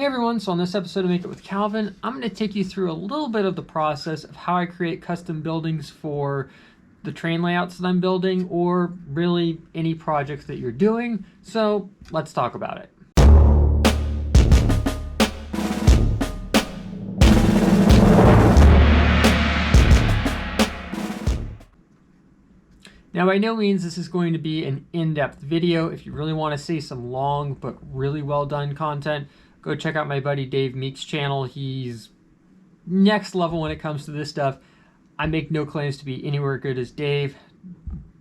Hey everyone, so on this episode of Make It with Calvin, I'm going to take you through a little bit of the process of how I create custom buildings for the train layouts that I'm building, or really any projects that you're doing. So let's talk about it. Now, by no means this is going to be an in-depth video. If you really want to see some long but really well done content, go check out my buddy Dave Meek's channel. He's next level when it comes to this stuff. I make no claims to be anywhere good as Dave,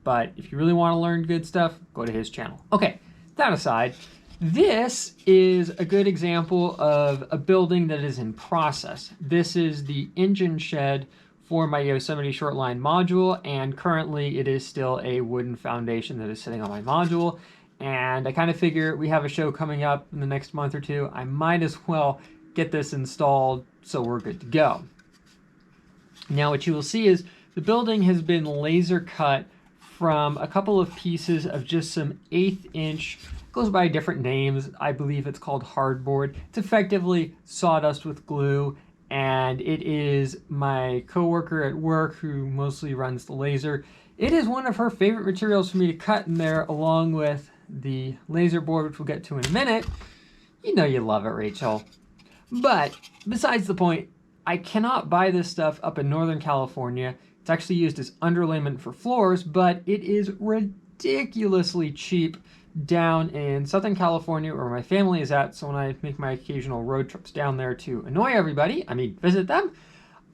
but if you really want to learn good stuff, go to his channel. Okay, that aside, this is a good example of a building that is in process. This is the engine shed for my Yosemite Shortline module, and currently it is still a wooden foundation that is sitting on my module. And I kind of figure we have a show coming up in the next month or two. I might as well get this installed so we're good to go. Now what you will see is the building has been laser cut from a couple of pieces of just some 1/8 inch, goes by different names. I believe it's called hardboard. It's effectively sawdust with glue, and it is my coworker at work who mostly runs the laser. It is one of her favorite materials for me to cut in there, along with the laser board, which we'll get to in a minute. You know you love it, Rachel. But besides the point, I cannot buy this stuff up in Northern California. It's actually used as underlayment for floors, but it is ridiculously cheap down in Southern California, where my family is at. So when I make my occasional road trips down there to annoy everybody, visit them,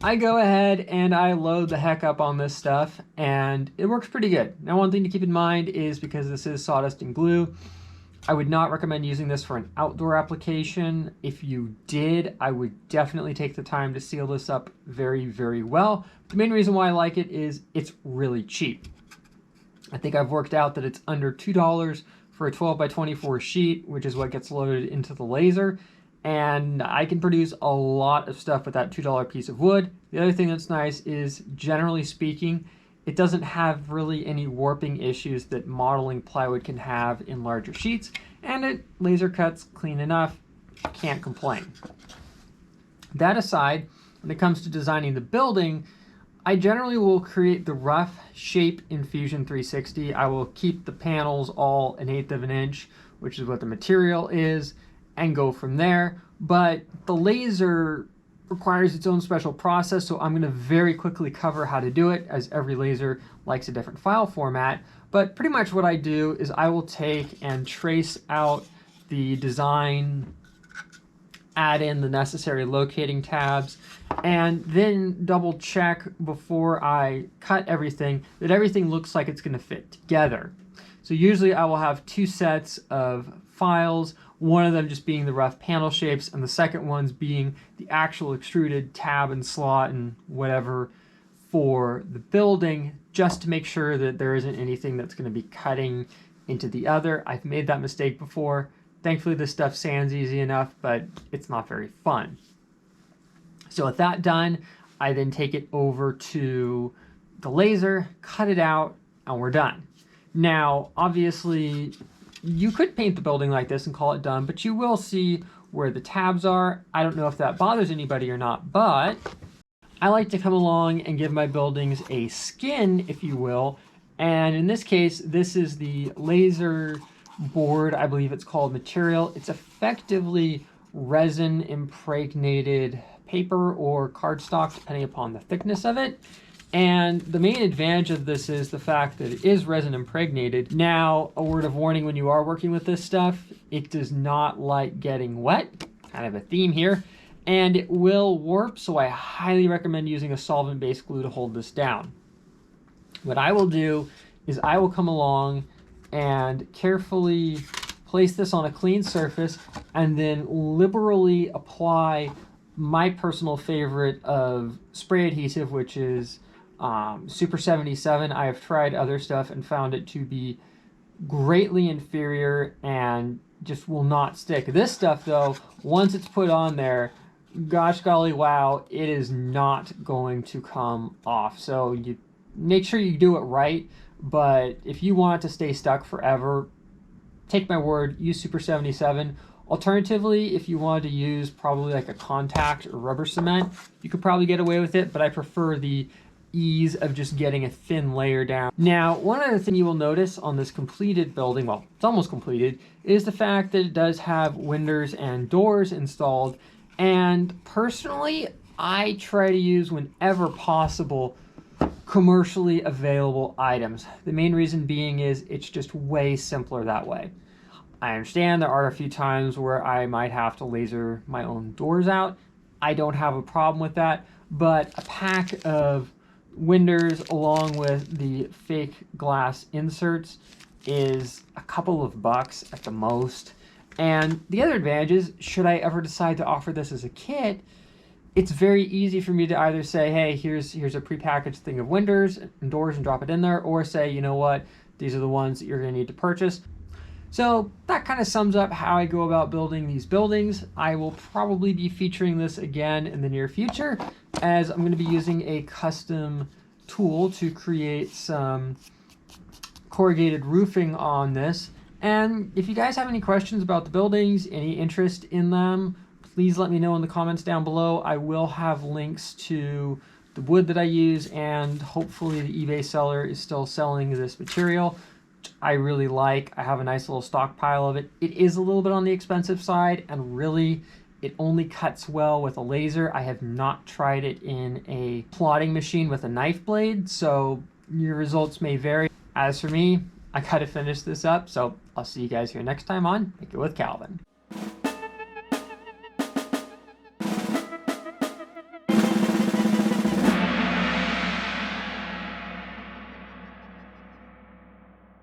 I go ahead and I load the heck up on this stuff, and it works pretty good. Now, one thing to keep in mind is, because this is sawdust and glue, I would not recommend using this for an outdoor application. If you did, I would definitely take the time to seal this up very, very well. The main reason why I like it is it's really cheap. I think I've worked out that it's under $2 for a 12 by 24 sheet, which is what gets loaded into the laser. And I can produce a lot of stuff with that $2 piece of wood. The other thing that's nice is, generally speaking, it doesn't have really any warping issues that modeling plywood can have in larger sheets, and it laser cuts clean enough. Can't complain. That aside, when it comes to designing the building, I generally will create the rough shape in Fusion 360. I will keep the panels all 1/8 of an inch, which is what the material is, and go from there. But the laser requires its own special process, so I'm going to very quickly cover how to do it, as every laser likes a different file format. But pretty much what I do is I will take and trace out the design, add in the necessary locating tabs, and then double check before I cut everything that everything looks like it's going to fit together. So usually I will have 2 sets of files, one of them just being the rough panel shapes, and the second one's being the actual extruded tab and slot and whatever for the building, just to make sure that there isn't anything that's going to be cutting into the other. I've made that mistake before. Thankfully, this stuff sands easy enough, but it's not very fun. So with that done, I then take it over to the laser, cut it out, and we're done. Now, obviously, you could paint the building like this and call it done, but you will see where the tabs are. I don't know if that bothers anybody or not, but I like to come along and give my buildings a skin, if you will. And in this case, this is the laser board, I believe it's called, material. It's effectively resin impregnated paper or cardstock, depending upon the thickness of it. And the main advantage of this is the fact that it is resin impregnated. Now, a word of warning when you are working with this stuff, it does not like getting wet, kind of a theme here, and it will warp, so I highly recommend using a solvent-based glue to hold this down. What I will do is I will come along and carefully place this on a clean surface, and then liberally apply my personal favorite of spray adhesive, which is Super 77. I have tried other stuff and found it to be greatly inferior and just will not stick. This stuff, though, once it's put on there, gosh golly wow, it is not going to come off. So you make sure you do it right, but if you want it to stay stuck forever, take my word, use Super 77. Alternatively, if you wanted to use probably like a contact or rubber cement, you could probably get away with it, but I prefer the ease of just getting a thin layer down. Now, one other thing you will notice on this completed building, well, it's almost completed, is the fact that it does have windows and doors installed. And personally, I try to use, whenever possible, commercially available items. The main reason being is it's just way simpler that way. I understand there are a few times where I might have to laser my own doors out. I don't have a problem with that, but a pack of windows along with the fake glass inserts is a couple of bucks at the most. And the other advantage is, should I ever decide to offer this as a kit, it's very easy for me to either say, hey, here's a prepackaged thing of windows and doors and drop it in there, or say, you know what, these are the ones that you're going to need to purchase. So that kind of sums up how I go about building these buildings. I will probably be featuring this again in the near future, as I'm going to be using a custom tool to create some corrugated roofing on this. And if you guys have any questions about the buildings, any interest in them, please let me know in the comments down below. I will have links to the wood that I use, and hopefully the eBay seller is still selling this material. I really like. I have a nice little stockpile of it. It is a little bit on the expensive side, and really it only cuts well with a laser. I have not tried it in a plotting machine with a knife blade, so your results may vary. As for me, I gotta finish this up, so I'll see you guys here next time on Make It with Calvin.